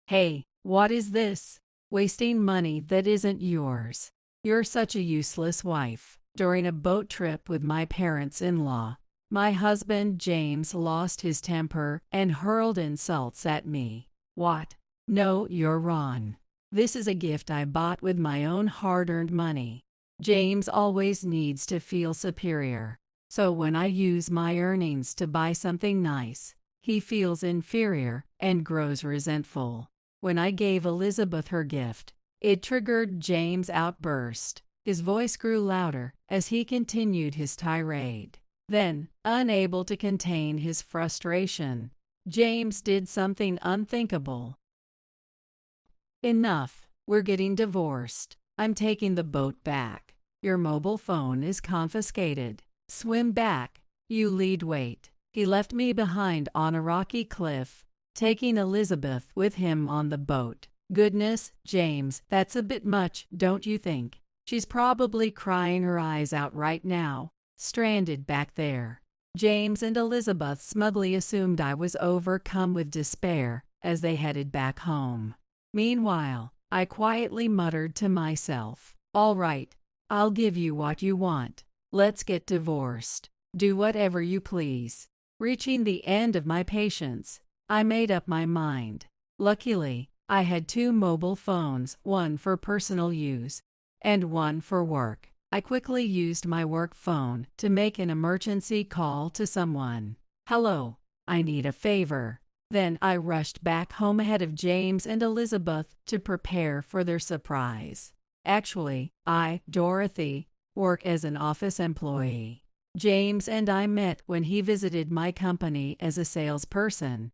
Hey, what is this? Wasting money that isn't yours. You're such a useless wife. During a boat trip with my parents-in-law, my husband James lost his temper and hurled insults at me. What? No, you're wrong. This is a gift I bought with my own hard-earned money. James always needs to feel superior. So when I use my earnings to buy something nice, he feels inferior and grows resentful. When I gave Elizabeth her gift, it triggered James' outburst. His voice grew louder as he continued his tirade. Then, unable to contain his frustration, James did something unthinkable. Enough. We're getting divorced. I'm taking the boat back. Your mobile phone is confiscated. Swim back. You lead weight. He left me behind on a rocky cliff, taking Elizabeth with him on the boat. Goodness, James, that's a bit much, don't you think? She's probably crying her eyes out right now, stranded back there. James and Elizabeth smugly assumed I was overcome with despair as they headed back home. Meanwhile, I quietly muttered to myself, "All right, I'll give you what you want. Let's get divorced. Do whatever you please." Reaching the end of my patience, I made up my mind. Luckily, I had two mobile phones, one for personal use and one for work. I quickly used my work phone to make an emergency call to someone. "Hello, I need a favor." Then I rushed back home ahead of James and Elizabeth to prepare for their surprise. Actually, I, Dorothy, work as an office employee. James and I met when he visited my company as a salesperson,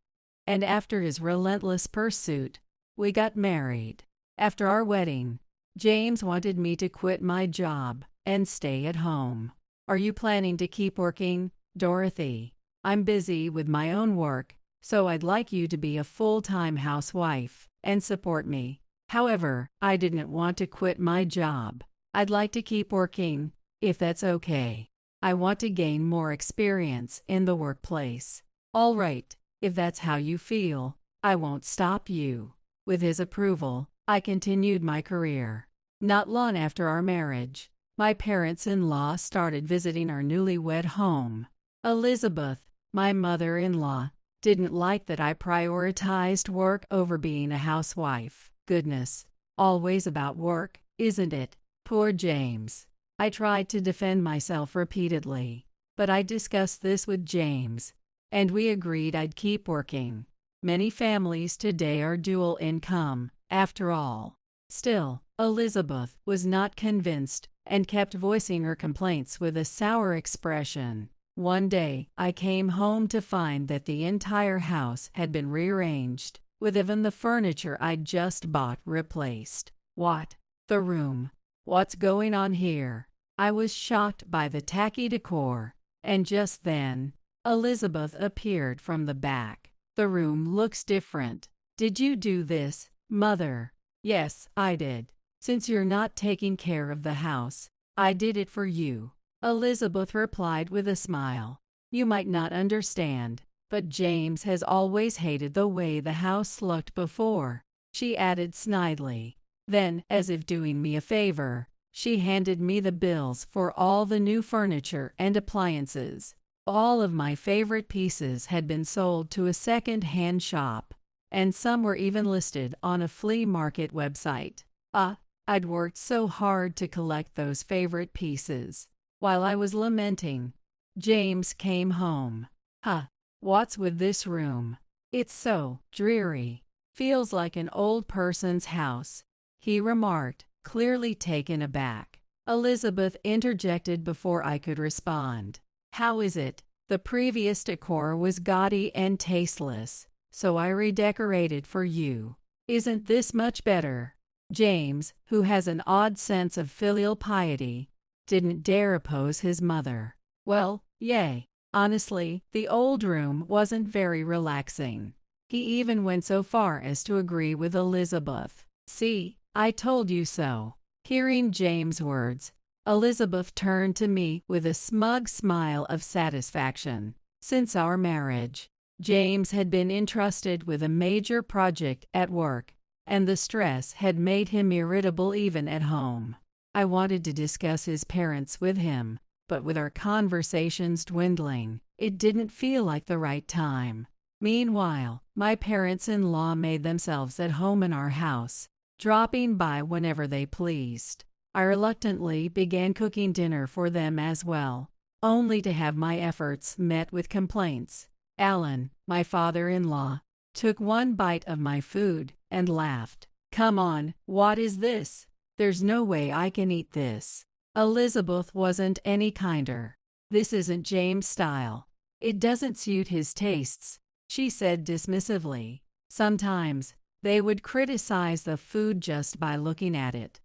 and after his relentless pursuit, we got married. After our wedding, James wanted me to quit my job and stay at home. "Are you planning to keep working, Dorothy? I'm busy with my own work, so I'd like you to be a full-time housewife and support me." However, I didn't want to quit my job. "I'd like to keep working, if that's okay. I want to gain more experience in the workplace." "All right, if that's how you feel, I won't stop you." With his approval, I continued my career. Not long after our marriage, my parents-in-law started visiting our newlywed home. Elizabeth, my mother-in-law, didn't like that I prioritized work over being a housewife. Goodness, always about work, isn't it? Poor James. I tried to defend myself repeatedly, but I discussed this with James, and we agreed I'd keep working. Many families today are dual income, after all. Still, Elizabeth was not convinced and kept voicing her complaints with a sour expression. One day, I came home to find that the entire house had been rearranged, with even the furniture I'd just bought replaced. "What? The room? What's going on here?" I was shocked by the tacky decor, and just then, Elizabeth appeared from the back. "The room looks different. Did you do this, Mother?" "Yes, I did. Since you're not taking care of the house, I did it for you," Elizabeth replied with a smile. "You might not understand, but James has always hated the way the house looked before," she added snidely. Then, as if doing me a favor, she handed me the bills for all the new furniture and appliances. All of my favorite pieces had been sold to a second-hand shop, and some were even listed on a flea market website. I'd worked so hard to collect those favorite pieces. While I was lamenting, James came home. What's with this room? It's so dreary. Feels like an old person's house," he remarked, clearly taken aback. Elizabeth interjected before I could respond. "How is it? The previous decor was gaudy and tasteless, so I redecorated for you. Isn't this much better?" James, who has an odd sense of filial piety, didn't dare oppose his mother. "Well, yay. Honestly, the old room wasn't very relaxing." He even went so far as to agree with Elizabeth. "See, I told you so." Hearing James' words, Elizabeth turned to me with a smug smile of satisfaction. "Since our marriage, James had been entrusted with a major project at work, and the stress had made him irritable even at home. I wanted to discuss his parents with him, but with our conversations dwindling, it didn't feel like the right time. Meanwhile, my parents-in-law made themselves at home in our house, dropping by whenever they pleased. I reluctantly began cooking dinner for them as well, only to have my efforts met with complaints. Alan, my father-in-law, took one bite of my food and laughed. "Come on, what is this? There's no way I can eat this." Elizabeth wasn't any kinder. "This isn't James' style. It doesn't suit his tastes," she said dismissively. Sometimes, they would criticize the food just by looking at it.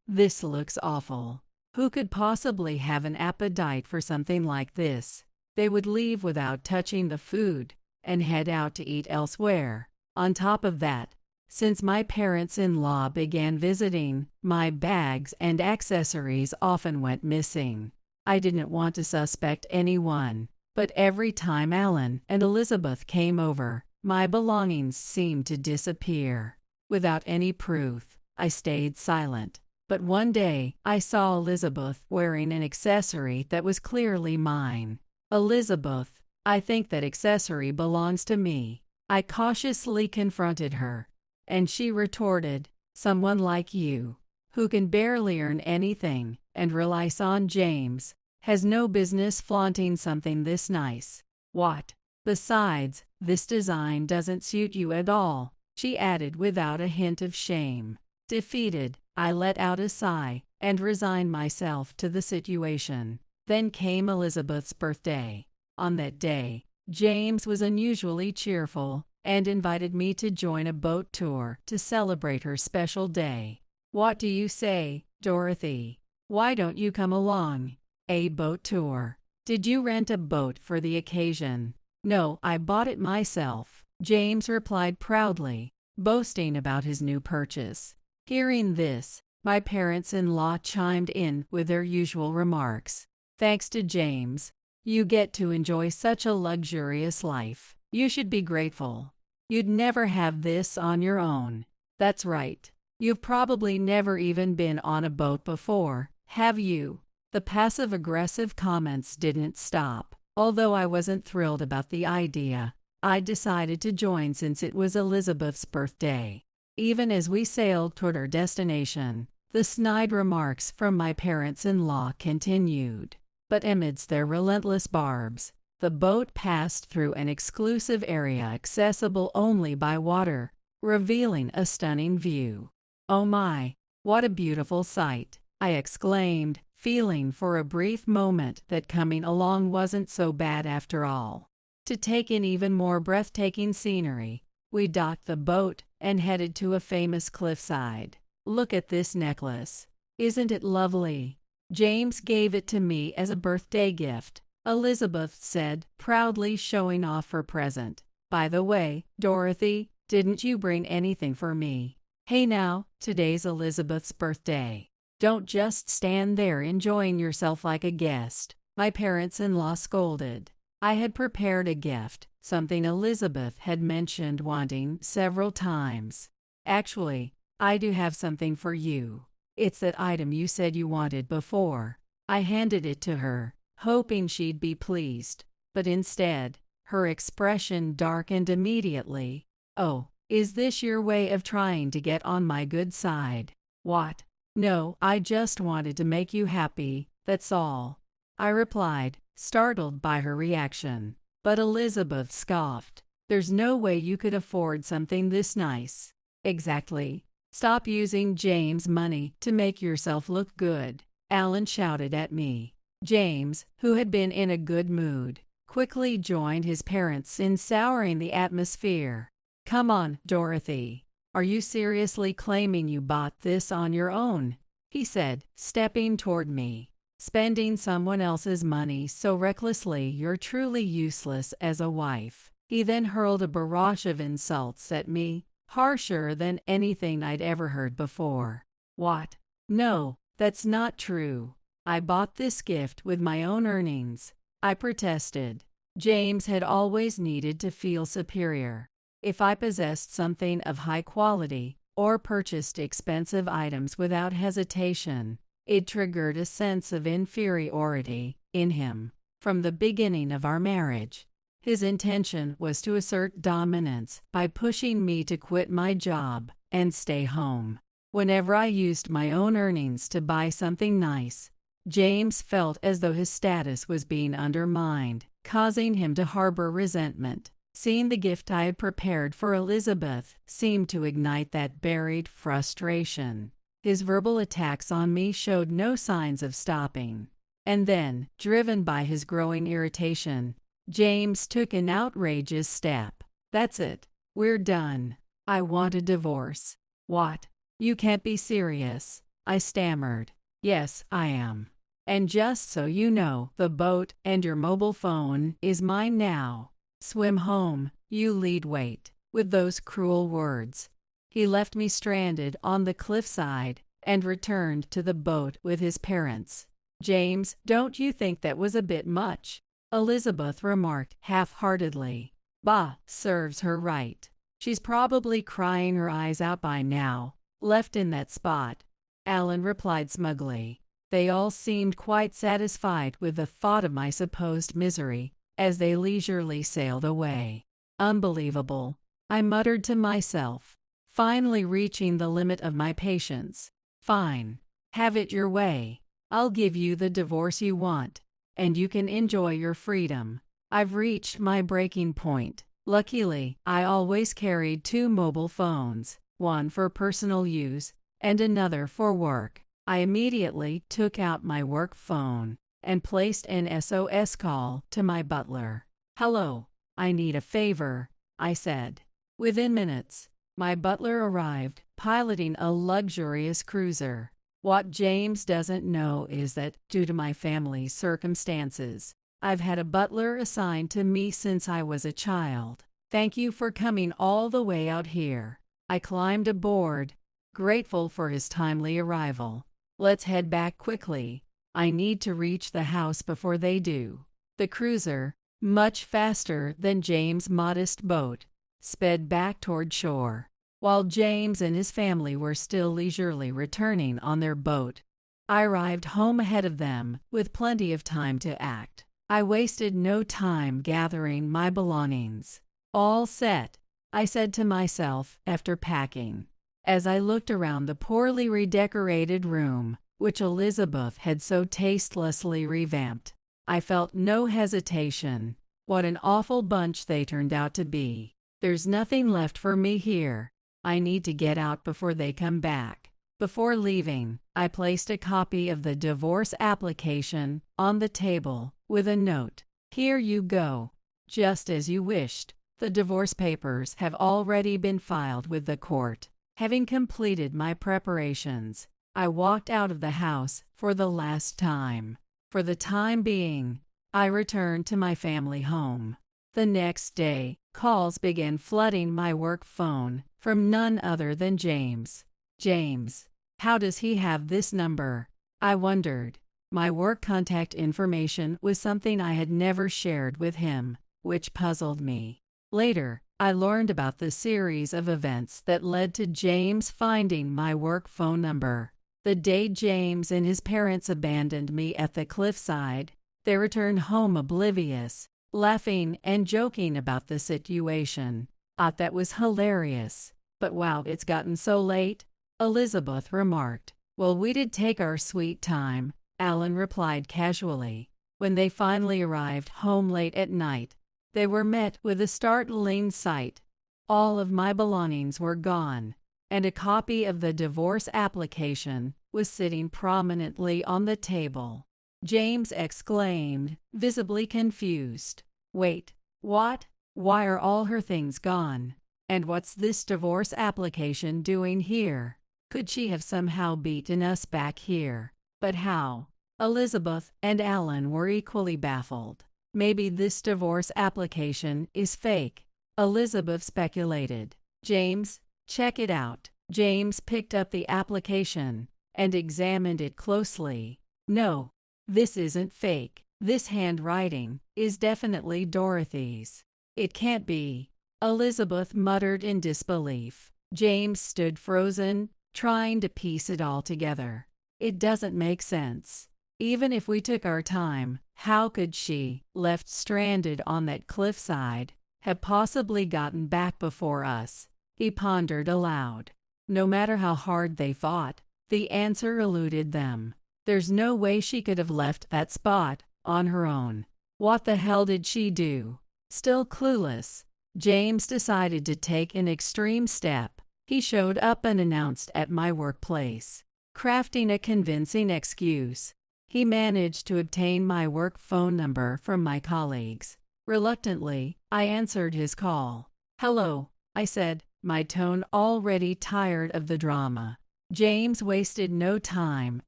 This looks awful. Who could possibly have an appetite for something like this?" They would leave without touching the food and head out to eat elsewhere. On top of that, since my parents-in-law began visiting, my bags and accessories often went missing. I didn't want to suspect anyone, but every time Alan and Elizabeth came over, my belongings seemed to disappear. Without any proof, I stayed silent. But one day, I saw Elizabeth wearing an accessory that was clearly mine. "Elizabeth, I think that accessory belongs to me," I cautiously confronted her, and she retorted, "Someone like you, who can barely earn anything and relies on James, has no business flaunting something this nice." "What? Besides, this design doesn't suit you at all," she added without a hint of shame. Defeated, I let out a sigh and resigned myself to the situation. Then came Elizabeth's birthday. On that day, James was unusually cheerful and invited me to join a boat tour to celebrate her special day. "What do you say, Dorothy? Why don't you come along?" "A boat tour? Did you rent a boat for the occasion?" "No, I bought it myself," James replied proudly, boasting about his new purchase. Hearing this, my parents-in-law chimed in with their usual remarks. "Thanks to James, you get to enjoy such a luxurious life. You should be grateful. You'd never have this on your own." "That's right. You've probably never even been on a boat before, have you?" The passive-aggressive comments didn't stop. Although I wasn't thrilled about the idea, I decided to join since it was Elizabeth's birthday. Even as we sailed toward our destination, the snide remarks from my parents-in-law continued. But amidst their relentless barbs, the boat passed through an exclusive area accessible only by water, revealing a stunning view. "Oh my, what a beautiful sight!" I exclaimed, feeling for a brief moment that coming along wasn't so bad after all. To take in even more breathtaking scenery, we docked the boat and headed to a famous cliffside. "Look at this necklace. Isn't it lovely? James gave it to me as a birthday gift," Elizabeth said, proudly showing off her present. "By the way, Dorothy, didn't you bring anything for me?" "Hey now, today's Elizabeth's birthday. Don't just stand there enjoying yourself like a guest," my parents-in-law scolded. I had prepared a gift, something Elizabeth had mentioned wanting several times. "Actually, I do have something for you. It's that item you said you wanted before." I handed it to her, hoping she'd be pleased, but instead, her expression darkened immediately. "Oh, is this your way of trying to get on my good side?" "What? No, I just wanted to make you happy, that's all," I replied, startled by her reaction. But Elizabeth scoffed. "There's no way you could afford something this nice." "Exactly. Stop using James' money to make yourself look good," Alan shouted at me. James, who had been in a good mood, quickly joined his parents in souring the atmosphere. "Come on, Dorothy. Are you seriously claiming you bought this on your own?" he said, stepping toward me. "Spending someone else's money so recklessly you're truly useless as a wife." He then hurled a barrage of insults at me, harsher than anything I'd ever heard before. "What? No, that's not true. I bought this gift with my own earnings," I protested. James had always needed to feel superior. If I possessed something of high quality, or purchased expensive items without hesitation, it triggered a sense of inferiority in him. From the beginning of our marriage, his intention was to assert dominance by pushing me to quit my job and stay home. Whenever I used my own earnings to buy something nice, James felt as though his status was being undermined, causing him to harbor resentment. Seeing the gift I had prepared for Elizabeth seemed to ignite that buried frustration. His verbal attacks on me showed no signs of stopping. And then, driven by his growing irritation, James took an outrageous step. "That's it. We're done. I want a divorce." "What? You can't be serious," I stammered. "Yes, I am. And just so you know, the boat and your mobile phone is mine now. Swim home, you lead weight." With those cruel words, he left me stranded on the cliffside and returned to the boat with his parents. "James, don't you think that was a bit much?" Elizabeth remarked half-heartedly. "Bah, serves her right. She's probably crying her eyes out by now, left in that spot," Alan replied smugly. They all seemed quite satisfied with the thought of my supposed misery as they leisurely sailed away. "Unbelievable," I muttered to myself, finally reaching the limit of my patience. "Fine. Have it your way. I'll give you the divorce you want, and you can enjoy your freedom. I've reached my breaking point." Luckily, I always carried 2 mobile phones, one for personal use and another for work. I immediately took out my work phone and placed an SOS call to my butler. "Hello, I need a favor," I said. Within minutes, my butler arrived, piloting a luxurious cruiser. What James doesn't know is that, due to my family's circumstances, I've had a butler assigned to me since I was a child. "Thank you for coming all the way out here." I climbed aboard, grateful for his timely arrival. "Let's head back quickly. I need to reach the house before they do." The cruiser, much faster than James' modest boat, sped back toward shore. While James and his family were still leisurely returning on their boat, I arrived home ahead of them, with plenty of time to act. I wasted no time gathering my belongings. "All set," I said to myself after packing. As I looked around the poorly redecorated room, which Elizabeth had so tastelessly revamped, I felt no hesitation. What an awful bunch they turned out to be. There's nothing left for me here. I need to get out before they come back. Before leaving, I placed a copy of the divorce application on the table with a note. "Here you go. Just as you wished. The divorce papers have already been filed with the court." Having completed my preparations, I walked out of the house for the last time. For the time being, I returned to my family home. The next day, calls began flooding my work phone from none other than James. James. How does he have this number? I wondered. My work contact information was something I had never shared with him, which puzzled me. Later, I learned about the series of events that led to James finding my work phone number. The day James and his parents abandoned me at the cliffside, they returned home oblivious, laughing and joking about the situation. That was hilarious. "But wow, it's gotten so late," Elizabeth remarked. "Well, we did take our sweet time," Alan replied casually. When they finally arrived home late at night, they were met with a startling sight. All of my belongings were gone, and a copy of the divorce application was sitting prominently on the table. James exclaimed, visibly confused. "Wait, what? Why are all her things gone? And what's this divorce application doing here? Could she have somehow beaten us back here? But how?" Elizabeth and Alan were equally baffled. "Maybe this divorce application is fake," Elizabeth speculated. "James, check it out." James picked up the application and examined it closely. "No, this isn't fake. This handwriting is definitely Dorothy's. It can't be. Elizabeth muttered in disbelief. James stood frozen, trying to piece it all together. It doesn't make sense. Even if we took our time, how could she, left stranded on that cliffside, have possibly gotten back before us? He pondered aloud. No matter how hard they fought, the answer eluded them. There's no way she could have left that spot on her own. What the hell did she do? Still clueless, James decided to take an extreme step. He showed up unannounced at my workplace. Crafting a convincing excuse, he managed to obtain my work phone number from my colleagues. Reluctantly, I answered his call. "Hello," I said, my tone already tired of the drama. James wasted no time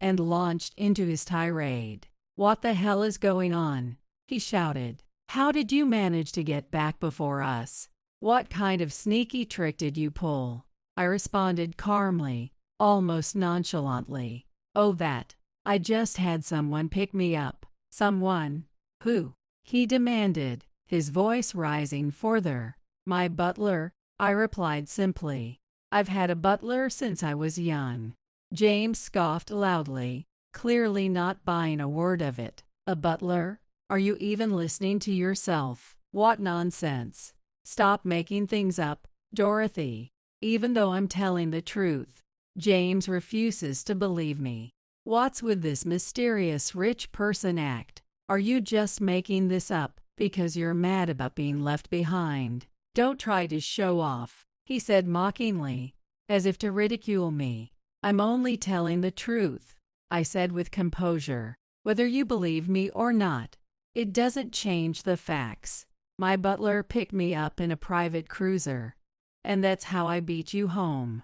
and launched into his tirade. "What the hell is going on?" he shouted. "How did you manage to get back before us? What kind of sneaky trick did you pull?" I responded calmly, almost nonchalantly. "Oh, that. I just had someone pick me up." "Someone? Who?" he demanded, his voice rising further. "My butler," I replied simply. "I've had a butler since I was young." James scoffed loudly, clearly not buying a word of it. "A butler? Are you even listening to yourself? What nonsense. Stop making things up, Dorothy. Even though I'm telling the truth, James refuses to believe me. What's with this mysterious rich person act? Are you just making this up because you're mad about being left behind? Don't try to show off," he said mockingly, as if to ridicule me. "I'm only telling the truth," I said with composure. "Whether you believe me or not, it doesn't change the facts. My butler picked me up in a private cruiser, and that's how I beat you home."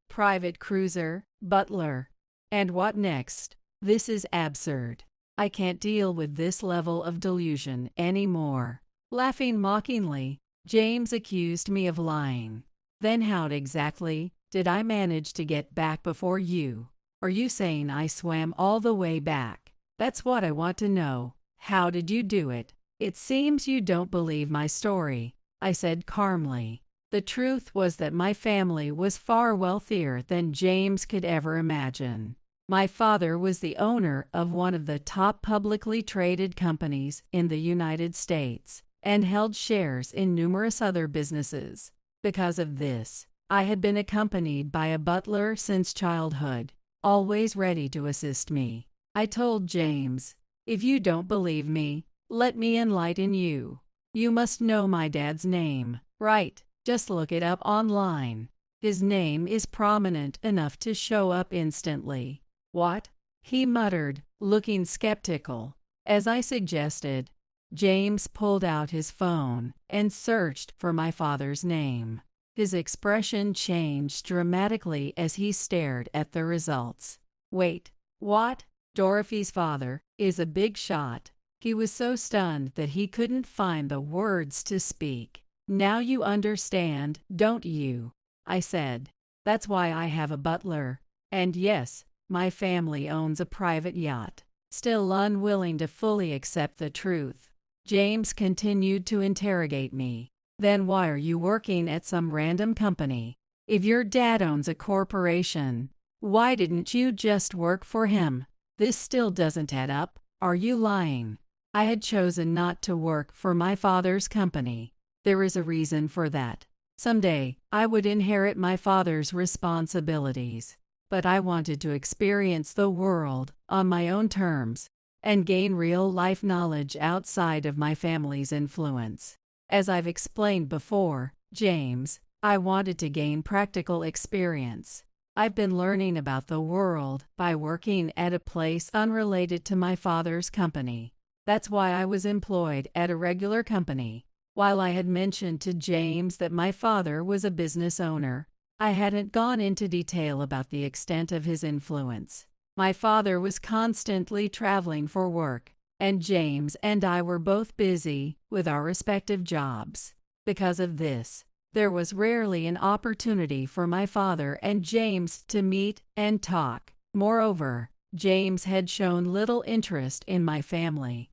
Private cruiser, butler. And what next? This is absurd. I can't deal with this level of delusion anymore. Laughing mockingly, James accused me of lying. "Then how exactly did I manage to get back before you? Are you saying I swam all the way back? That's what I want to know. How did you do it?" "It seems you don't believe my story," I said calmly. The truth was that my family was far wealthier than James could ever imagine. My father was the owner of one of the top publicly traded companies in the United States and held shares in numerous other businesses. Because of this, I had been accompanied by a butler since childhood, always ready to assist me. I told James, "If you don't believe me, let me enlighten you. You must know my dad's name, right? Just look it up online. His name is prominent enough to show up instantly." "What?" he muttered, looking skeptical. As I suggested, James pulled out his phone and searched for my father's name. His expression changed dramatically as he stared at the results. "Wait, what? Dorothy's father is a big shot." He was so stunned that he couldn't find the words to speak. "Now you understand, don't you?" I said. "That's why I have a butler. And yes, my family owns a private yacht." Still unwilling to fully accept the truth, James continued to interrogate me. "Then why are you working at some random company? If your dad owns a corporation, why didn't you just work for him? This still doesn't add up. Are you lying?" I had chosen not to work for my father's company. There is a reason for that. Someday, I would inherit my father's responsibilities, but I wanted to experience the world on my own terms and gain real-life knowledge outside of my family's influence. As I've explained before, James, I wanted to gain practical experience. I've been learning about the world by working at a place unrelated to my father's company. That's why I was employed at a regular company. While I had mentioned to James that my father was a business owner, I hadn't gone into detail about the extent of his influence. My father was constantly traveling for work, and James and I were both busy with our respective jobs. Because of this, there was rarely an opportunity for my father and James to meet and talk. Moreover, James had shown little interest in my family.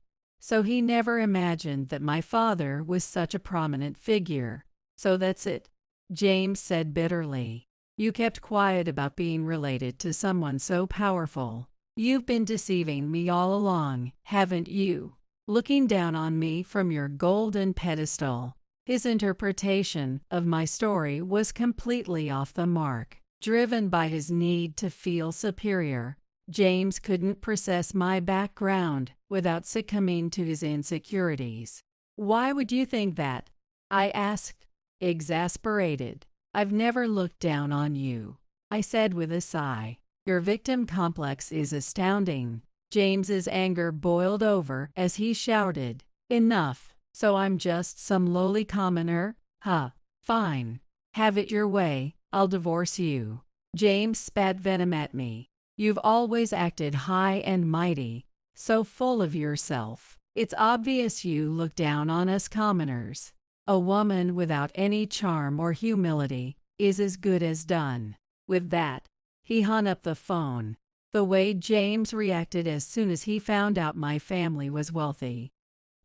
So he never imagined that my father was such a prominent figure. So that's it, James said bitterly. You kept quiet about being related to someone so powerful. You've been deceiving me all along, haven't you? Looking down on me from your golden pedestal. His interpretation of my story was completely off the mark. Driven by his need to feel superior, James couldn't process my background without succumbing to his insecurities. Why would you think that? I asked, exasperated. I've never looked down on you, I said with a sigh. Your victim complex is astounding. James's anger boiled over as he shouted, Enough, so I'm just some lowly commoner? Huh, fine. Have it your way, I'll divorce you. James spat venom at me. You've always acted high and mighty, so full of yourself. It's obvious you look down on us commoners. A woman without any charm or humility is as good as done. With that, he hung up the phone. The way James reacted as soon as he found out my family was wealthy.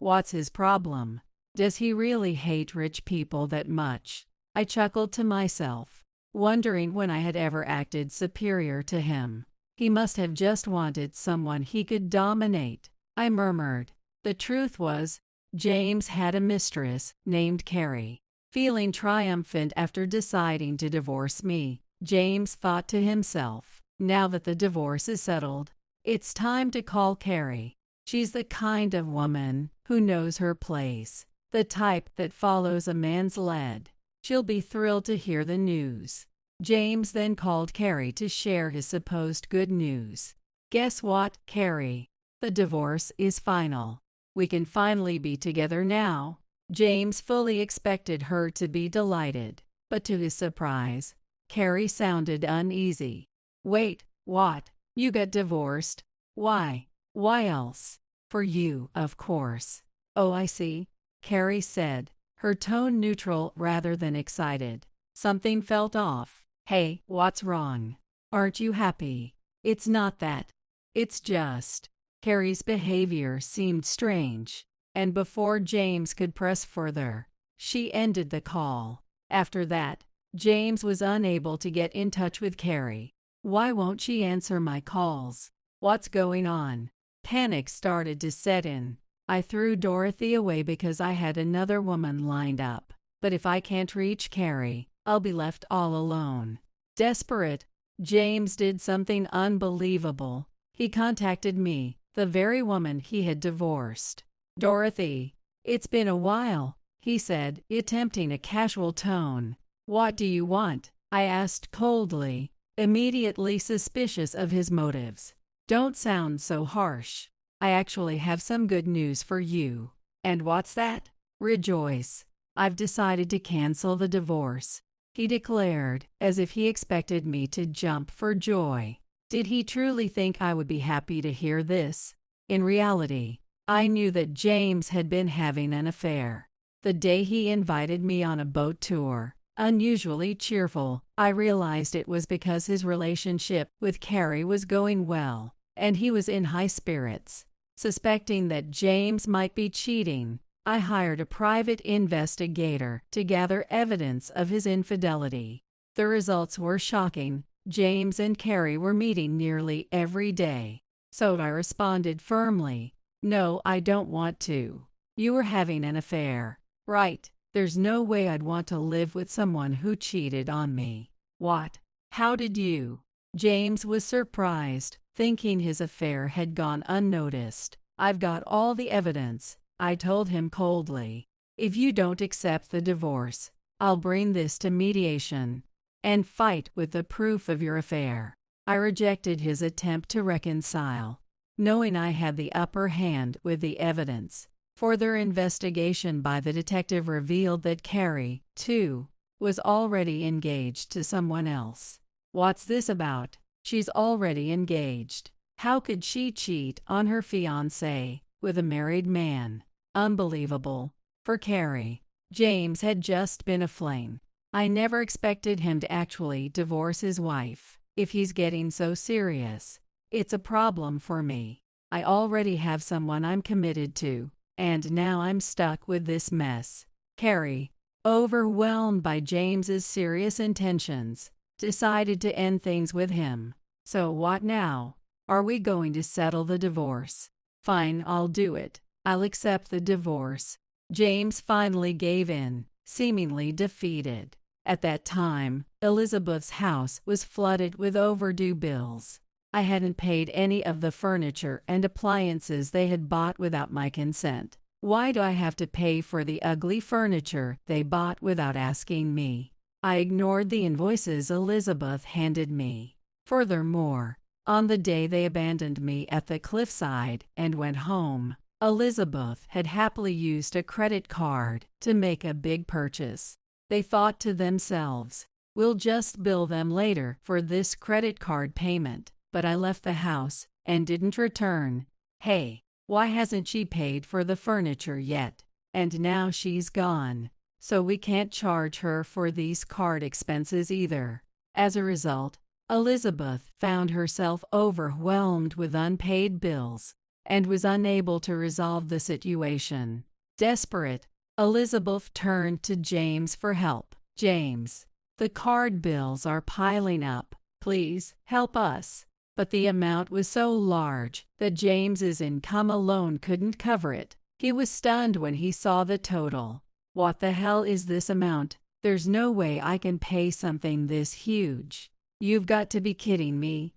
What's his problem? Does he really hate rich people that much? I chuckled to myself, wondering when I had ever acted superior to him. He must have just wanted someone he could dominate, I murmured. The truth was, James had a mistress named Carrie. Feeling triumphant after deciding to divorce me, James thought to himself, now that the divorce is settled, it's time to call Carrie. She's the kind of woman who knows her place, the type that follows a man's lead. She'll be thrilled to hear the news. James then called Carrie to share his supposed good news. Guess what, Carrie? The divorce is final. We can finally be together now. James fully expected her to be delighted, but to his surprise, Carrie sounded uneasy. Wait, what? You got divorced? Why? Why else? For you, of course. Oh, I see, Carrie said, her tone neutral rather than excited. Something felt off. Hey, what's wrong? Aren't you happy? It's not that. It's just. Carrie's behavior seemed strange, and before James could press further, she ended the call. After that, James was unable to get in touch with Carrie. Why won't she answer my calls? What's going on? Panic started to set in. I threw Dorothy away because I had another woman lined up. But if I can't reach Carrie, I'll be left all alone. Desperate, James did something unbelievable. He contacted me, the very woman he had divorced. Dorothy, it's been a while, he said, attempting a casual tone. What do you want? I asked coldly, immediately suspicious of his motives. Don't sound so harsh. I actually have some good news for you. And what's that? Rejoice. I've decided to cancel the divorce, he declared, as if he expected me to jump for joy. Did he truly think I would be happy to hear this? In reality, I knew that James had been having an affair. The day he invited me on a boat tour, unusually cheerful, I realized it was because his relationship with Carrie was going well, and he was in high spirits. Suspecting that James might be cheating, I hired a private investigator to gather evidence of his infidelity. The results were shocking. James and Carrie were meeting nearly every day. So I responded firmly, No, I don't want to. You were having an affair, right? There's no way I'd want to live with someone who cheated on me. What? How did you? James was surprised, thinking his affair had gone unnoticed. I've got all the evidence, I told him coldly. If you don't accept the divorce, I'll bring this to mediation and fight with the proof of your affair. I rejected his attempt to reconcile, knowing I had the upper hand with the evidence. Further investigation by the detective revealed that Carrie, too, was already engaged to someone else. What's this about? She's already engaged. How could she cheat on her fiancé with a married man? Unbelievable. For Carrie, James had just been a fling. I never expected him to actually divorce his wife. If he's getting so serious, it's a problem for me. I already have someone I'm committed to, and now I'm stuck with this mess. Carrie, overwhelmed by James's serious intentions, decided to end things with him. So what now? Are we going to settle the divorce? Fine, I'll do it. I'll accept the divorce. James finally gave in, seemingly defeated. At that time, Elizabeth's house was flooded with overdue bills. I hadn't paid any of the furniture and appliances they had bought without my consent. Why do I have to pay for the ugly furniture they bought without asking me? I ignored the invoices Elizabeth handed me. Furthermore, on the day they abandoned me at the cliffside and went home, Elizabeth had happily used a credit card to make a big purchase. They thought to themselves, we'll just bill them later for this credit card payment. But I left the house and didn't return. Hey, why hasn't she paid for the furniture yet? And now she's gone, so we can't charge her for these card expenses either. As a result, Elizabeth found herself overwhelmed with unpaid bills and was unable to resolve the situation. Desperate, Elizabeth turned to James for help. James, the card bills are piling up. Please help us. But the amount was so large that James's income alone couldn't cover it. He was stunned when he saw the total. What the hell is this amount? There's no way I can pay something this huge. You've got to be kidding me.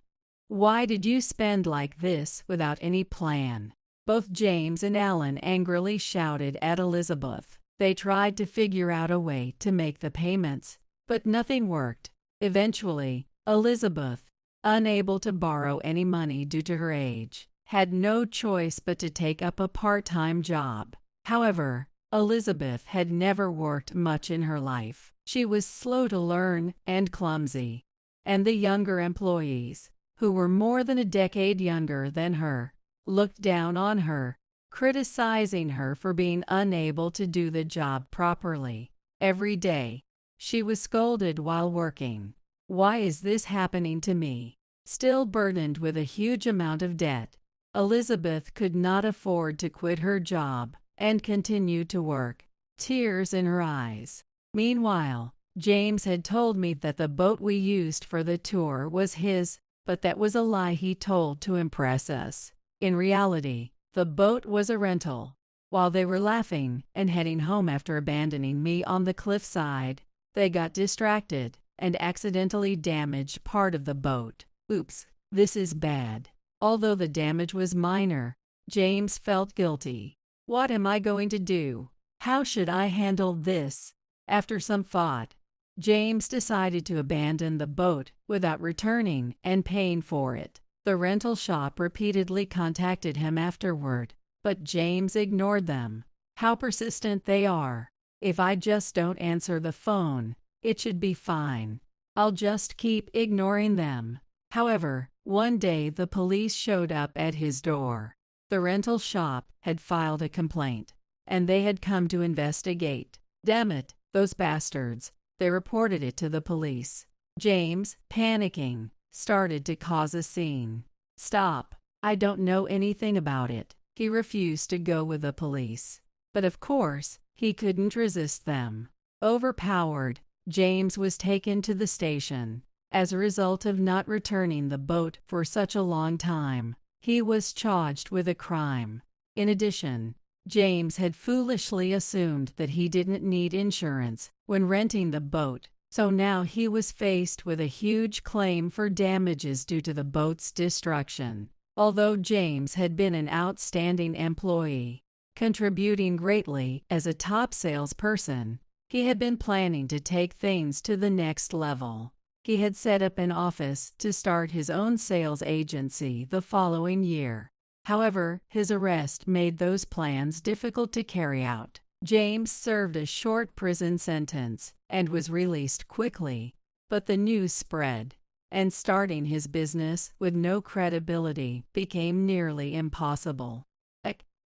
Why did you spend like this without any plan? Both James and Alan angrily shouted at Elizabeth. They tried to figure out a way to make the payments, but nothing worked. Eventually, Elizabeth, unable to borrow any money due to her age, had no choice but to take up a part-time job. However, Elizabeth had never worked much in her life. She was slow to learn and clumsy, and the younger employees, who were more than a decade younger than her, looked down on her, criticizing her for being unable to do the job properly. Every day, she was scolded while working. Why is this happening to me? Still burdened with a huge amount of debt, Elizabeth could not afford to quit her job and continue to work, tears in her eyes. Meanwhile, James had told me that the boat we used for the tour was his, but that was a lie he told to impress us. In reality, the boat was a rental. While they were laughing and heading home after abandoning me on the cliffside, they got distracted and accidentally damaged part of the boat. Oops, this is bad. Although the damage was minor, James felt guilty. What am I going to do? How should I handle this? After some thought, James decided to abandon the boat without returning and paying for it. The rental shop repeatedly contacted him afterward, but James ignored them. How persistent they are. If I just don't answer the phone, it should be fine. I'll just keep ignoring them. However, one day the police showed up at his door. The rental shop had filed a complaint, and they had come to investigate. Damn it, those bastards. They reported it to the police. James, panicking, started to cause a scene. Stop, I don't know anything about it. He refused to go with the police. But of course, he couldn't resist them. Overpowered, James was taken to the station. As a result of not returning the boat for such a long time, he was charged with a crime. In addition, James had foolishly assumed that he didn't need insurance when renting the boat, so now he was faced with a huge claim for damages due to the boat's destruction. Although James had been an outstanding employee, contributing greatly as a top salesperson, he had been planning to take things to the next level. He had set up an office to start his own sales agency the following year. However, his arrest made those plans difficult to carry out. James served a short prison sentence and was released quickly, but the news spread, and starting his business with no credibility became nearly impossible.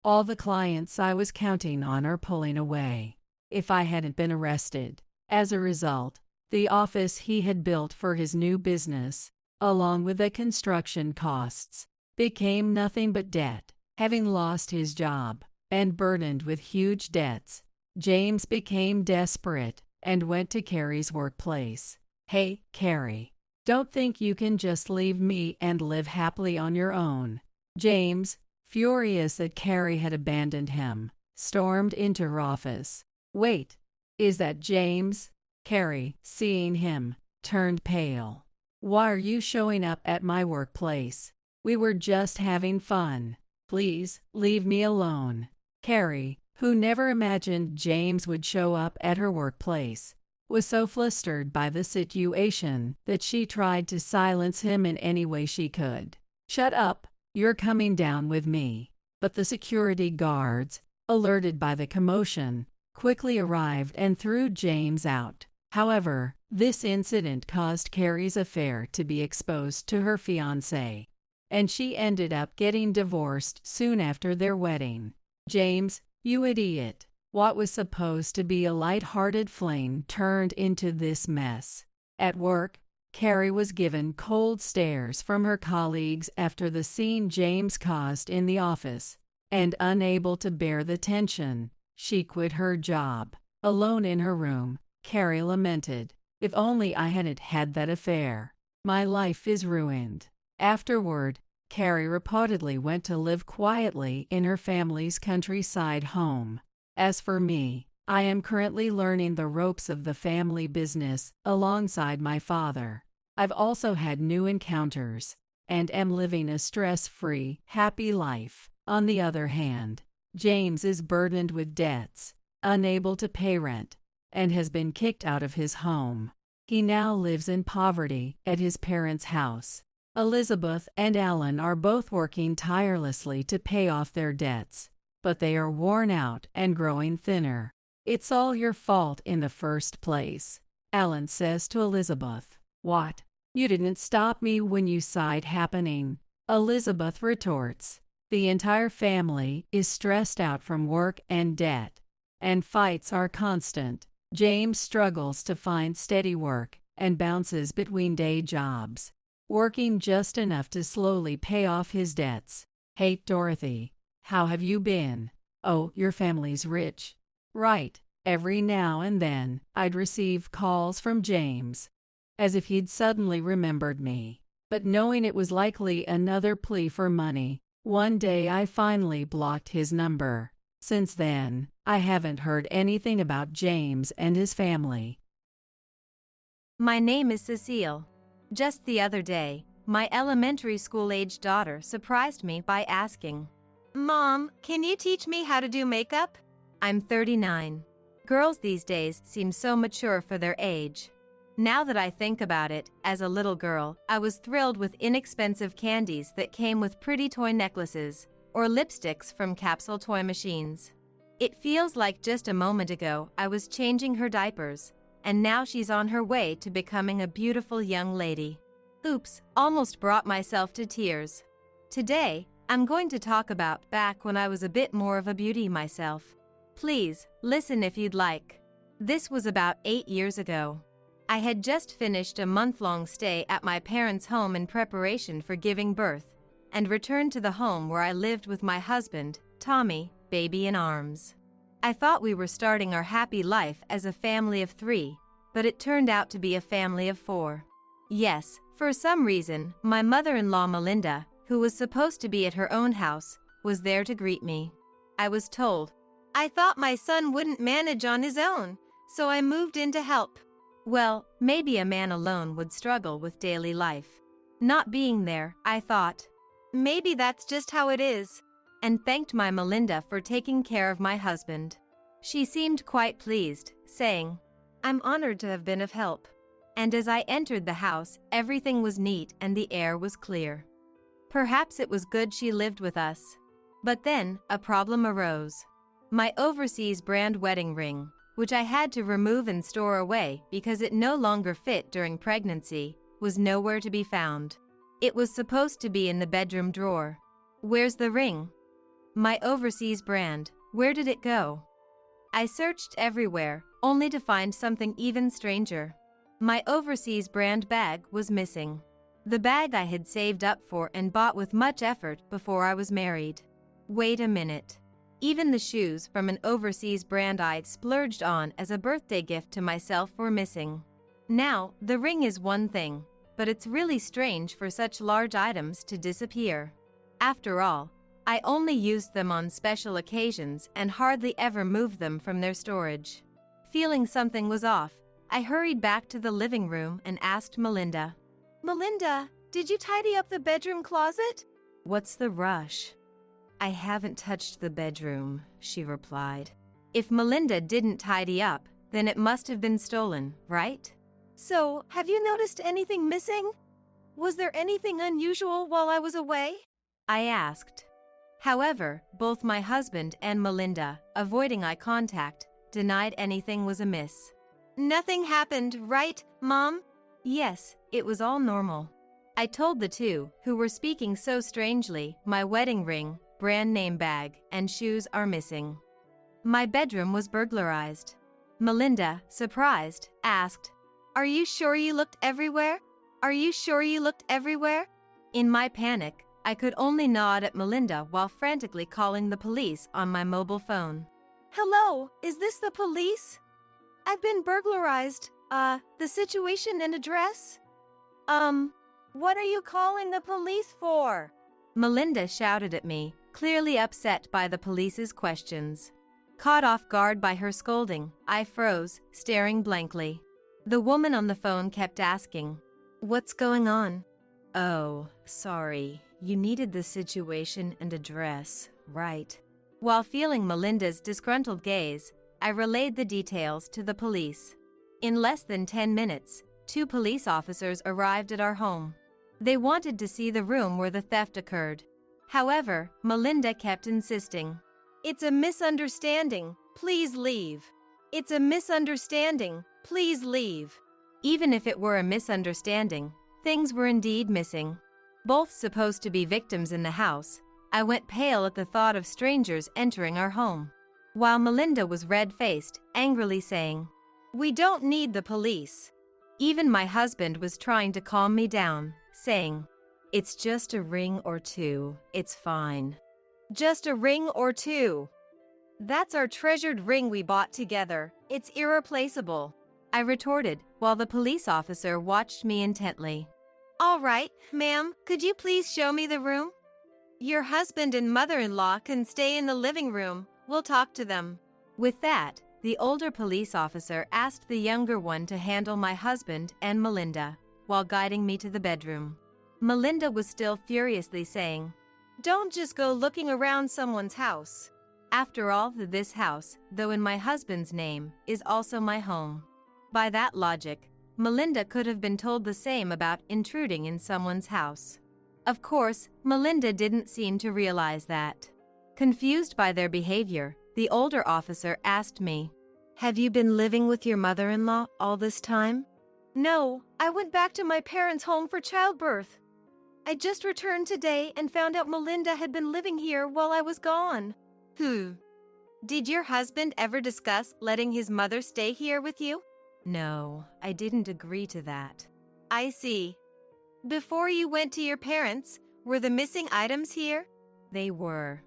All the clients I was counting on are pulling away. If I hadn't been arrested. As a result, the office he had built for his new business, along with the construction costs, became nothing but debt. Having lost his job and burdened with huge debts, James became desperate and went to Carrie's workplace. "Hey, Carrie, don't think you can just leave me and live happily on your own." James, furious that Carrie had abandoned him, stormed into her office. "Wait, is that James?" Carrie, seeing him, turned pale. "Why are you showing up at my workplace? We were just having fun. Please, leave me alone." Carrie, who never imagined James would show up at her workplace, was so flustered by the situation that she tried to silence him in any way she could. "Shut up, you're coming down with me." But the security guards, alerted by the commotion, quickly arrived and threw James out. However, this incident caused Carrie's affair to be exposed to her fiancé, and she ended up getting divorced soon after their wedding. "James, you idiot. What was supposed to be a light-hearted fling turned into this mess." At work, Carrie was given cold stares from her colleagues after the scene James caused in the office, and unable to bear the tension, she quit her job. Alone in her room, Carrie lamented, "If only I hadn't had that affair. My life is ruined." Afterward, Carrie reportedly went to live quietly in her family's countryside home. "As for me, I am currently learning the ropes of the family business alongside my father. I've also had new encounters and am living a stress-free, happy life." On the other hand, James is burdened with debts, unable to pay rent, and has been kicked out of his home. He now lives in poverty at his parents' house. Elizabeth and Alan are both working tirelessly to pay off their debts, but they are worn out and growing thinner. "It's all your fault in the first place," Alan says to Elizabeth. "What? You didn't stop me when you saw it happening," Elizabeth retorts. "The entire family is stressed out from work and debt, and fights are constant." James struggles to find steady work and bounces between day jobs, working just enough to slowly pay off his debts. "Hey, Dorothy, how have you been? Oh, your family's rich." "Right." Every now and then, I'd receive calls from James, as if he'd suddenly remembered me. But knowing it was likely another plea for money, one day I finally blocked his number. Since then, I haven't heard anything about James and his family. My name is Cecile. Just the other day, my elementary school-age daughter surprised me by asking, "Mom, can you teach me how to do makeup?" I'm 39. Girls these days seem so mature for their age. Now that I think about it, as a little girl, I was thrilled with inexpensive candies that came with pretty toy necklaces, or lipsticks from capsule toy machines. It feels like just a moment ago I was changing her diapers, and now she's on her way to becoming a beautiful young lady. Oops, almost brought myself to tears. Today, I'm going to talk about back when I was a bit more of a beauty myself. Please, listen if you'd like. This was about 8 years ago. I had just finished a month-long stay at my parents' home in preparation for giving birth, and returned to the home where I lived with my husband, Tommy, baby in arms. I thought we were starting our happy life as a family of 3, but it turned out to be a family of 4. Yes, for some reason, my mother-in-law Melinda, who was supposed to be at her own house, was there to greet me. I was told, "I thought my son wouldn't manage on his own, so I moved in to help." Well, maybe a man alone would struggle with daily life. Not being there, I thought, maybe that's just how it is, and thanked my Melinda for taking care of my husband. She seemed quite pleased, saying, "I'm honored to have been of help." And as I entered the house, everything was neat and the air was clear. Perhaps it was good she lived with us. But then, a problem arose. My overseas brand wedding ring, which I had to remove and store away because it no longer fit during pregnancy, was nowhere to be found. It was supposed to be in the bedroom drawer. Where's the ring? My overseas brand, where did it go? I searched everywhere, only to find something even stranger. My overseas brand bag was missing. The bag I had saved up for and bought with much effort before I was married. Wait a minute. Even the shoes from an overseas brand I'd splurged on as a birthday gift to myself were missing. Now, the ring is one thing, but it's really strange for such large items to disappear. After all, I only used them on special occasions and hardly ever moved them from their storage. Feeling something was off, I hurried back to the living room and asked Melinda. Melinda, did you tidy up the bedroom closet? What's the rush? I haven't touched the bedroom, she replied. If Melinda didn't tidy up, then it must have been stolen, right? So, have you noticed anything missing? Was there anything unusual while I was away? I asked. However, both my husband and Melinda, avoiding eye contact, denied anything was amiss. Nothing happened, right, Mom? Yes, it was all normal. I told the two, who were speaking so strangely, my wedding ring, brand name bag, and shoes are missing. My bedroom was burglarized. Melinda, surprised, asked, Are you sure you looked everywhere? Are you sure you looked everywhere? In my panic, I could only nod at Melinda while frantically calling the police on my mobile phone. Hello, is this the police? I've been burglarized. The situation and address? What are you calling the police for? Melinda shouted at me, clearly upset by the police's questions. Caught off guard by her scolding, I froze, staring blankly. The woman on the phone kept asking, What's going on? Oh, sorry, you needed the situation and address, right? While feeling Melinda's disgruntled gaze, I relayed the details to the police. In less than 10 minutes, 2 police officers arrived at our home. They wanted to see the room where the theft occurred. However, Melinda kept insisting. It's a misunderstanding, please leave. It's a misunderstanding, please leave. Even if it were a misunderstanding, things were indeed missing. Both supposed to be victims in the house, I went pale at the thought of strangers entering our home. While Melinda was red-faced, angrily saying, We don't need the police. Even my husband was trying to calm me down, saying, It's just a ring or two, it's fine. Just a ring or two. That's our treasured ring we bought together. It's irreplaceable. I retorted, while the police officer watched me intently. All right, ma'am, could you please show me the room? Your husband and mother-in-law can stay in the living room. We'll talk to them. With that, the older police officer asked the younger one to handle my husband and Melinda, while guiding me to the bedroom. Melinda was still furiously saying, Don't just go looking around someone's house. After all, this house, though in my husband's name, is also my home. By that logic, Melinda could have been told the same about intruding in someone's house. Of course, Melinda didn't seem to realize that. Confused by their behavior, the older officer asked me, Have you been living with your mother-in-law all this time? No, I went back to my parents' home for childbirth. I just returned today and found out Melinda had been living here while I was gone. Did your husband ever discuss letting his mother stay here with you? No, I didn't agree to that. I see. Before you went to your parents, were the missing items here? They were.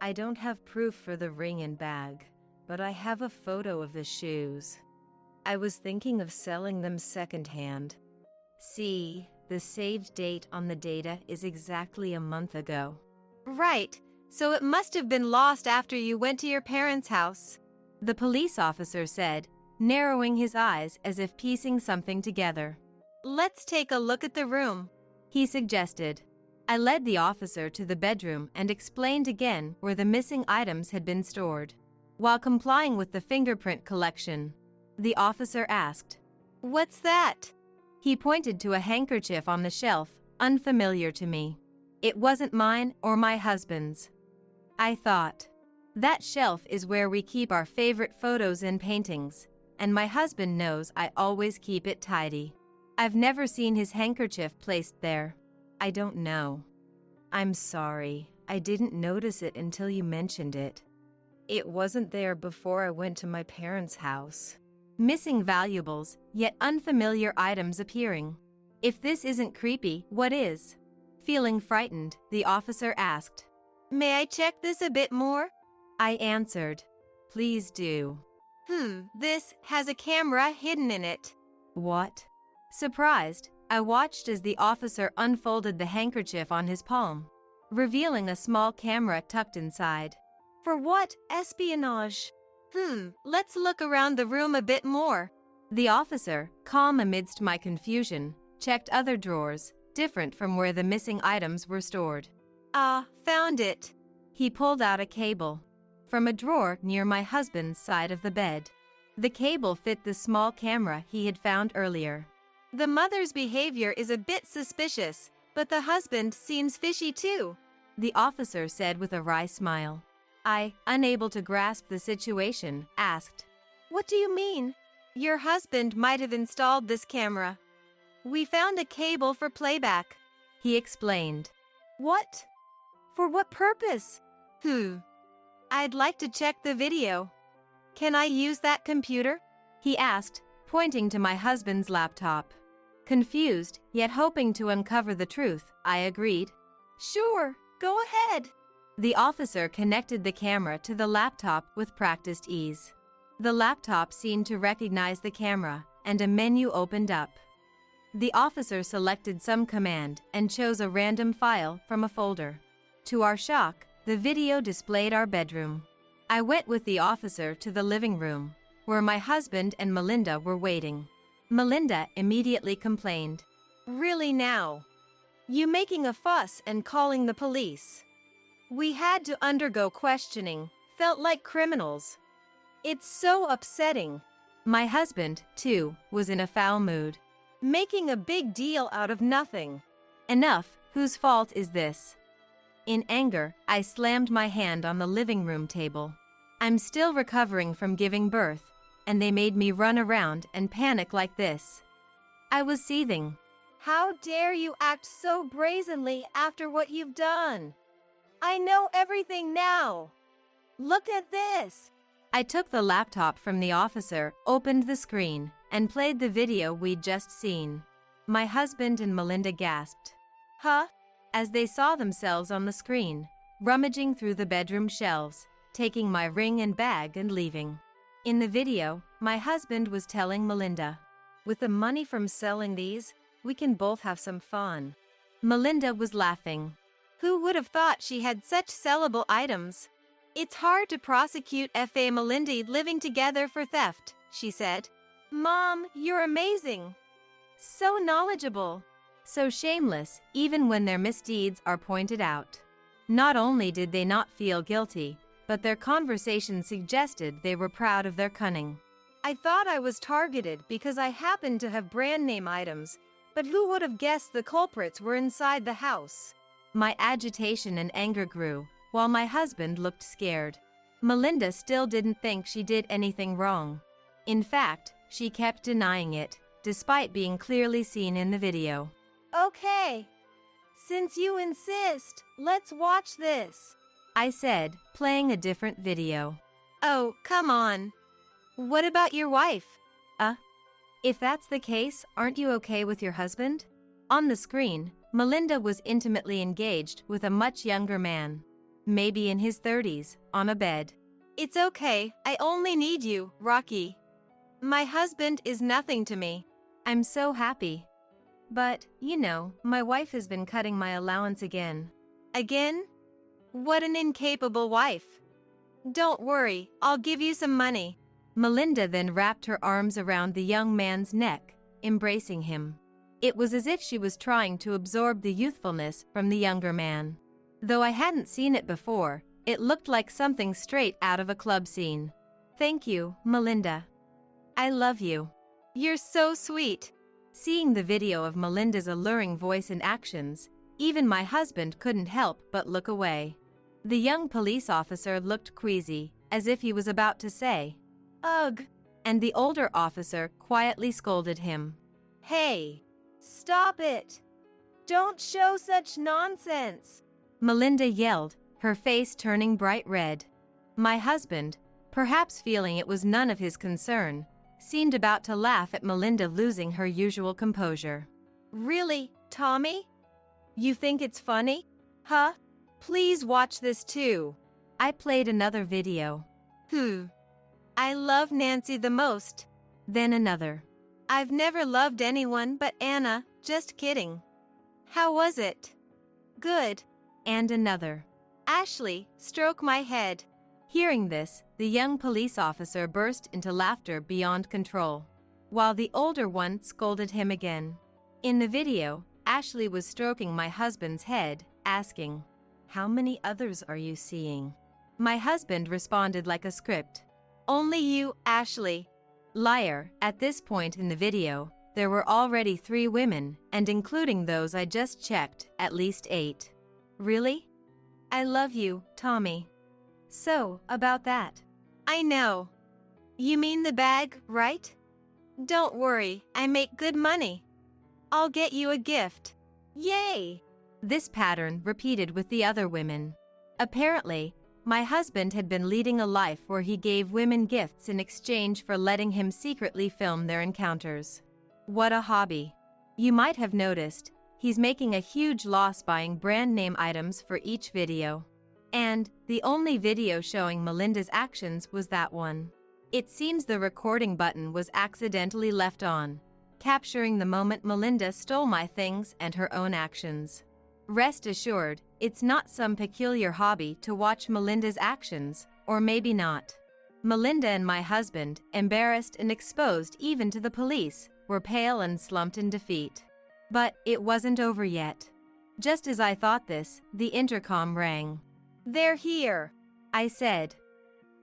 I don't have proof for the ring and bag, but I have a photo of the shoes. I was thinking of selling them secondhand. See, the saved date on the data is exactly a month ago. Right, so it must have been lost after you went to your parents' house. The police officer said, narrowing his eyes as if piecing something together. Let's take a look at the room, he suggested. I led the officer to the bedroom and explained again where the missing items had been stored. While complying with the fingerprint collection, the officer asked, What's that? He pointed to a handkerchief on the shelf, unfamiliar to me. It wasn't mine or my husband's. I thought, that shelf is where we keep our favorite photos and paintings, and my husband knows I always keep it tidy. I've never seen his handkerchief placed there. I don't know. I'm sorry, I didn't notice it until you mentioned it. It wasn't there before I went to my parents' house. Missing valuables, yet unfamiliar items appearing. If this isn't creepy, what is? Feeling frightened, the officer asked. May I check this a bit more? I answered. Please do. This has a camera hidden in it. What? Surprised, I watched as the officer unfolded the handkerchief on his palm, revealing a small camera tucked inside. For what? Espionage. Let's look around the room a bit more. The officer, calm amidst my confusion, checked other drawers, different from where the missing items were stored. Found it. He pulled out a cable from a drawer near my husband's side of the bed. The cable fit the small camera he had found earlier. The mother's behavior is a bit suspicious, but the husband seems fishy too, the officer said with a wry smile. I, unable to grasp the situation, asked, What do you mean? Your husband might have installed this camera. We found a cable for playback, he explained. What? For what purpose? I'd like to check the video. Can I use that computer? He asked, pointing to my husband's laptop. Confused, yet hoping to uncover the truth, I agreed. Sure, go ahead. The officer connected the camera to the laptop with practiced ease. The laptop seemed to recognize the camera, and a menu opened up. The officer selected some command and chose a random file from a folder. To our shock, the video displayed our bedroom. I went with the officer to the living room, where my husband and Melinda were waiting. Melinda immediately complained. Really now? You making a fuss and calling the police? We had to undergo questioning, felt like criminals. It's so upsetting. My husband, too, was in a foul mood. Making a big deal out of nothing. Enough, whose fault is this? In anger, I slammed my hand on the living room table. I'm still recovering from giving birth, and they made me run around and panic like this. I was seething. How dare you act so brazenly after what you've done? I know everything now. Look at this. I took the laptop from the officer, opened the screen, and played the video we'd just seen. My husband and Melinda gasped. Huh? As they saw themselves on the screen, rummaging through the bedroom shelves, taking my ring and bag and leaving. In the video, my husband was telling Melinda, With the money from selling these, we can both have some fun. Melinda was laughing. Who would have thought she had such sellable items? It's hard to prosecute F.A. Melinda living together for theft, she said. Mom, you're amazing. So knowledgeable. So shameless, even when their misdeeds are pointed out. Not only did they not feel guilty, but their conversation suggested they were proud of their cunning. I thought I was targeted because I happened to have brand name items, but who would have guessed the culprits were inside the house? My agitation and anger grew, while my husband looked scared. Melinda still didn't think she did anything wrong. In fact, she kept denying it, despite being clearly seen in the video. Okay. Since you insist, let's watch this, I said, playing a different video. Oh, come on. What about your wife? If that's the case, aren't you okay with your husband? On the screen, Melinda was intimately engaged with a much younger man, maybe in his 30s, on a bed. It's okay, I only need you, Rocky. My husband is nothing to me. I'm so happy. But, you know, my wife has been cutting my allowance again. Again? What an incapable wife. Don't worry, I'll give you some money. Melinda then wrapped her arms around the young man's neck, embracing him. It was as if she was trying to absorb the youthfulness from the younger man. Though I hadn't seen it before, it looked like something straight out of a club scene. Thank you, Melinda. I love you. You're so sweet. Seeing the video of Melinda's alluring voice and actions, even my husband couldn't help but look away. The young police officer looked queasy, as if he was about to say, Ugh. And the older officer quietly scolded him. Hey, stop it. Don't show such nonsense. Melinda yelled, her face turning bright red. My husband, perhaps feeling it was none of his concern, seemed about to laugh at Melinda losing her usual composure. Really, Tommy? You think it's funny? Huh? Please watch this too. I played another video. I love Nancy the most. Then another. I've never loved anyone but Anna, just kidding. How was it? Good. And another. Ashley, stroke my head. Hearing this, the young police officer burst into laughter beyond control, while the older one scolded him again. In the video, Ashley was stroking my husband's head, asking, "How many others are you seeing?" My husband responded like a script. Only you, Ashley. Liar. At this point in the video, there were already 3 women, and including those I just checked, at least 8. Really? I love you, Tommy. So, about that. I know. You mean the bag, right? Don't worry, I make good money. I'll get you a gift. Yay! This pattern repeated with the other women. Apparently, my husband had been leading a life where he gave women gifts in exchange for letting him secretly film their encounters. What a hobby. You might have noticed, he's making a huge loss buying brand name items for each video. And the only video showing Melinda's actions was that one. It seems the recording button was accidentally left on, capturing the moment Melinda stole my things and her own actions. Rest assured, it's not some peculiar hobby to watch Melinda's actions, or maybe not. Melinda and my husband, embarrassed and exposed even to the police, were pale and slumped in defeat. But it wasn't over yet. Just as I thought this, the intercom rang. They're here, I said.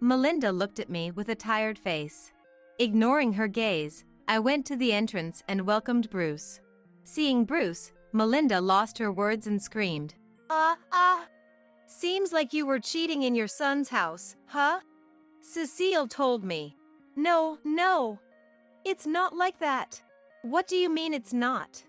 Melinda looked at me with a tired face. Ignoring her gaze, I went to the entrance and welcomed Bruce. Seeing Bruce, Melinda lost her words and screamed. Seems like you were cheating in your son's house, huh? Cecile told me. No. It's not like that. What do you mean it's not?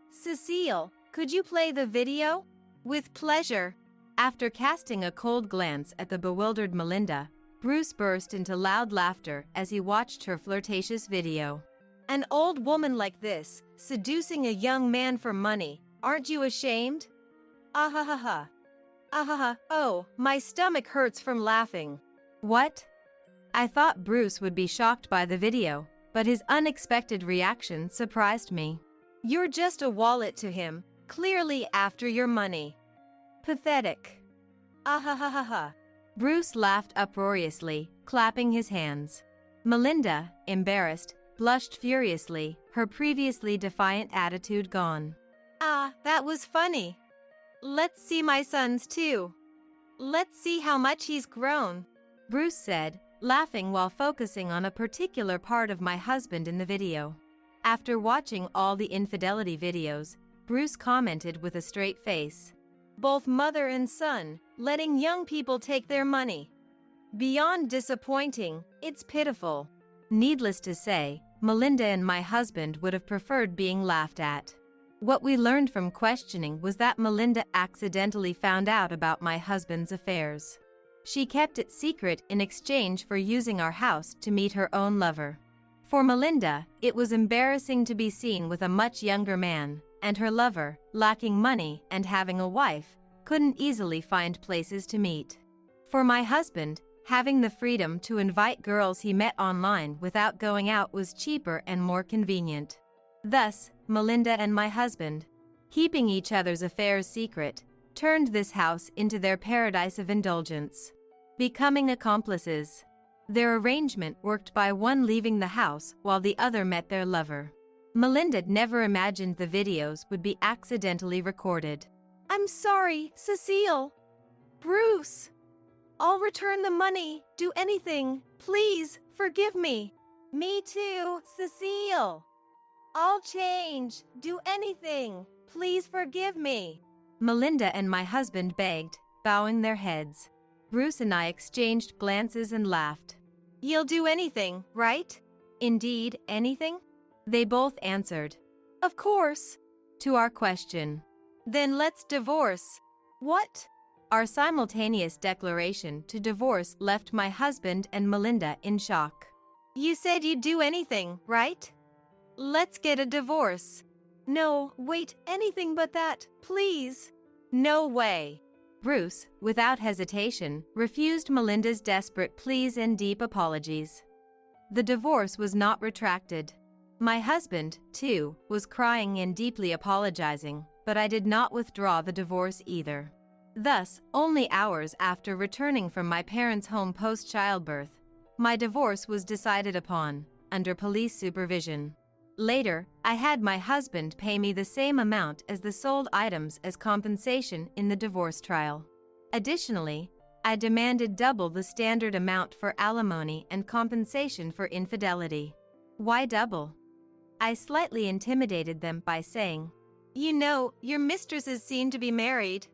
Cecile, could you play the video? With pleasure. After casting a cold glance at the bewildered Melinda, Bruce burst into loud laughter as he watched her flirtatious video. An old woman like this, seducing a young man for money, aren't you ashamed? Ahahaha. Oh, my stomach hurts from laughing. What? I thought Bruce would be shocked by the video, but his unexpected reaction surprised me. You're just a wallet to him, clearly after your money. Pathetic. Ahahaha. Bruce laughed uproariously, clapping his hands. Melinda, embarrassed, blushed furiously, her previously defiant attitude gone. That was funny. Let's see my son's too. Let's see how much he's grown, Bruce said, laughing while focusing on a particular part of my husband in the video. After watching all the infidelity videos, Bruce commented with a straight face. Both mother and son, letting young people take their money. Beyond disappointing, it's pitiful. Needless to say, Melinda and my husband would have preferred being laughed at. What we learned from questioning was that Melinda accidentally found out about my husband's affairs. She kept it secret in exchange for using our house to meet her own lover. For Melinda, it was embarrassing to be seen with a much younger man, and her lover, lacking money and having a wife, couldn't easily find places to meet. For my husband, having the freedom to invite girls he met online without going out was cheaper and more convenient. Thus, Melinda and my husband, keeping each other's affairs secret, turned this house into their paradise of indulgence, becoming accomplices. Their arrangement worked by one leaving the house while the other met their lover. Melinda never imagined the videos would be accidentally recorded. I'm sorry, Cecile. Bruce. I'll return the money, do anything, please, forgive me. Me too, Cecile. I'll change, do anything, please forgive me. Melinda and my husband begged, bowing their heads. Bruce and I exchanged glances and laughed. You'll do anything, right? Indeed, anything? They both answered. Of course. To our question. Then let's divorce. What? Our simultaneous declaration to divorce left my husband and Melinda in shock. You said you'd do anything, right? Let's get a divorce. No, wait, anything but that, please. No way. Bruce, without hesitation, refused Melinda's desperate pleas and deep apologies. The divorce was not retracted. My husband, too, was crying and deeply apologizing, but I did not withdraw the divorce either. Thus, only hours after returning from my parents' home post-childbirth, my divorce was decided upon, under police supervision. Later, I had my husband pay me the same amount as the sold items as compensation in the divorce trial. Additionally, I demanded double the standard amount for alimony and compensation for infidelity. Why double? I slightly intimidated them by saying, You know, your mistresses seem to be married.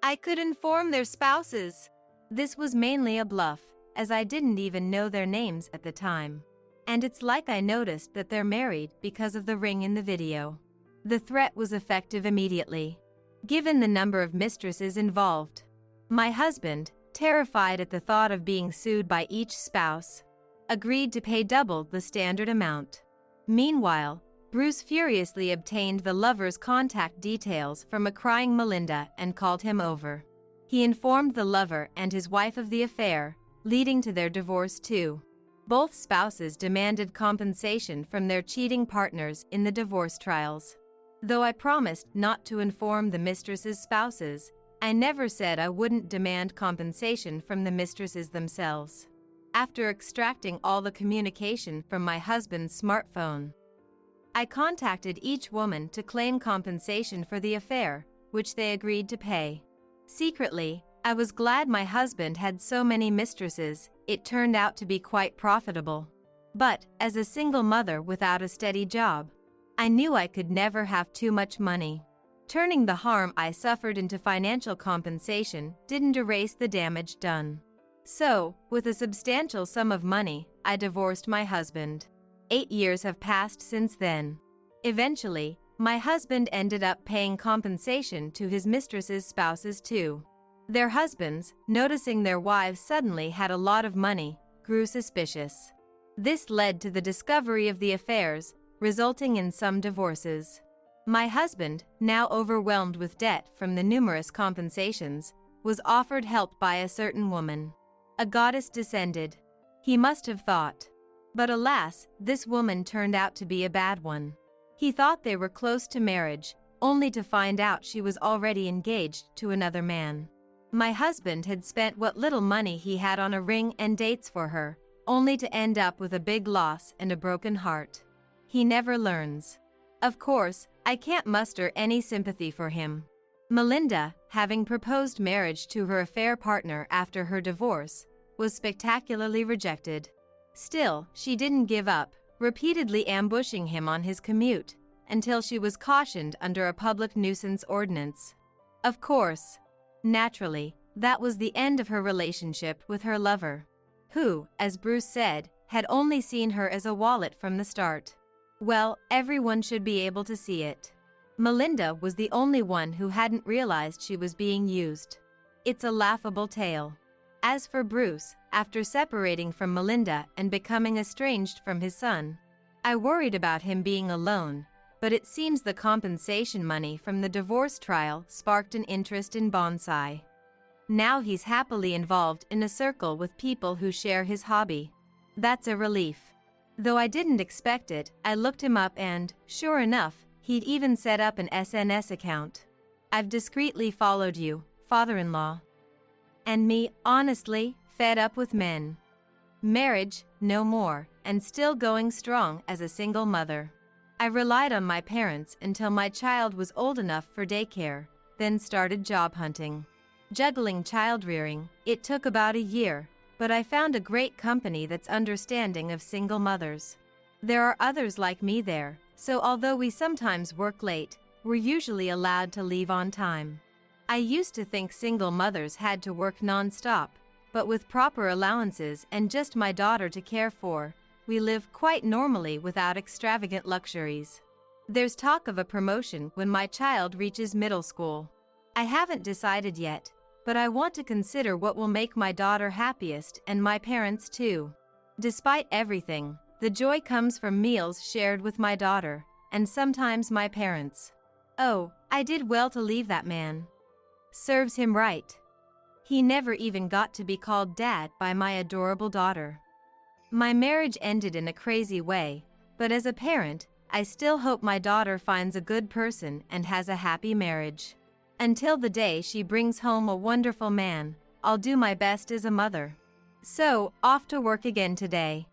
I could inform their spouses. This was mainly a bluff, as I didn't even know their names at the time. And it's like I noticed that they're married because of the ring in the video. The threat was effective immediately, given the number of mistresses involved. My husband, terrified at the thought of being sued by each spouse, agreed to pay double the standard amount. Meanwhile, Bruce furiously obtained the lover's contact details from a crying Melinda and called him over. He informed the lover and his wife of the affair, leading to their divorce too. Both spouses demanded compensation from their cheating partners in the divorce trials. Though I promised not to inform the mistress's spouses, I never said I wouldn't demand compensation from the mistresses themselves. After extracting all the communication from my husband's smartphone, I contacted each woman to claim compensation for the affair, which they agreed to pay. Secretly, I was glad my husband had so many mistresses. It turned out to be quite profitable. But, as a single mother without a steady job, I knew I could never have too much money. Turning the harm I suffered into financial compensation didn't erase the damage done. So, with a substantial sum of money, I divorced my husband. 8 years have passed since then. Eventually, my husband ended up paying compensation to his mistress's spouses too. Their husbands, noticing their wives suddenly had a lot of money, grew suspicious. This led to the discovery of the affairs, resulting in some divorces. My husband, now overwhelmed with debt from the numerous compensations, was offered help by a certain woman. A goddess descended. He must have thought. But alas, this woman turned out to be a bad one. He thought they were close to marriage, only to find out she was already engaged to another man. My husband had spent what little money he had on a ring and dates for her, only to end up with a big loss and a broken heart. He never learns. Of course, I can't muster any sympathy for him. Melinda, having proposed marriage to her affair partner after her divorce, was spectacularly rejected. Still, she didn't give up, repeatedly ambushing him on his commute, until she was cautioned under a public nuisance ordinance. Of course, naturally, that was the end of her relationship with her lover, who, as Bruce said, had only seen her as a wallet from the start. Well, everyone should be able to see it. Melinda was the only one who hadn't realized she was being used. It's a laughable tale. As for Bruce, after separating from Melinda and becoming estranged from his son, I worried about him being alone, but it seems the compensation money from the divorce trial sparked an interest in bonsai. Now he's happily involved in a circle with people who share his hobby. That's a relief. Though I didn't expect it, I looked him up and, sure enough, he'd even set up an SNS account. I've discreetly followed you, father-in-law. And me, honestly, fed up with men. Marriage, no more, and still going strong as a single mother. I relied on my parents until my child was old enough for daycare, then started job hunting. Juggling child-rearing, it took about a year, but I found a great company that's understanding of single mothers. There are others like me there, so although we sometimes work late, we're usually allowed to leave on time. I used to think single mothers had to work non-stop, but with proper allowances and just my daughter to care for, we live quite normally without extravagant luxuries. There's talk of a promotion when my child reaches middle school. I haven't decided yet, but I want to consider what will make my daughter happiest and my parents too. Despite everything, the joy comes from meals shared with my daughter, and sometimes my parents. Oh, I did well to leave that man. Serves him right. He never even got to be called Dad by my adorable daughter. My marriage ended in a crazy way, but as a parent, I still hope my daughter finds a good person and has a happy marriage. Until the day she brings home a wonderful man, I'll do my best as a mother. So, off to work again today.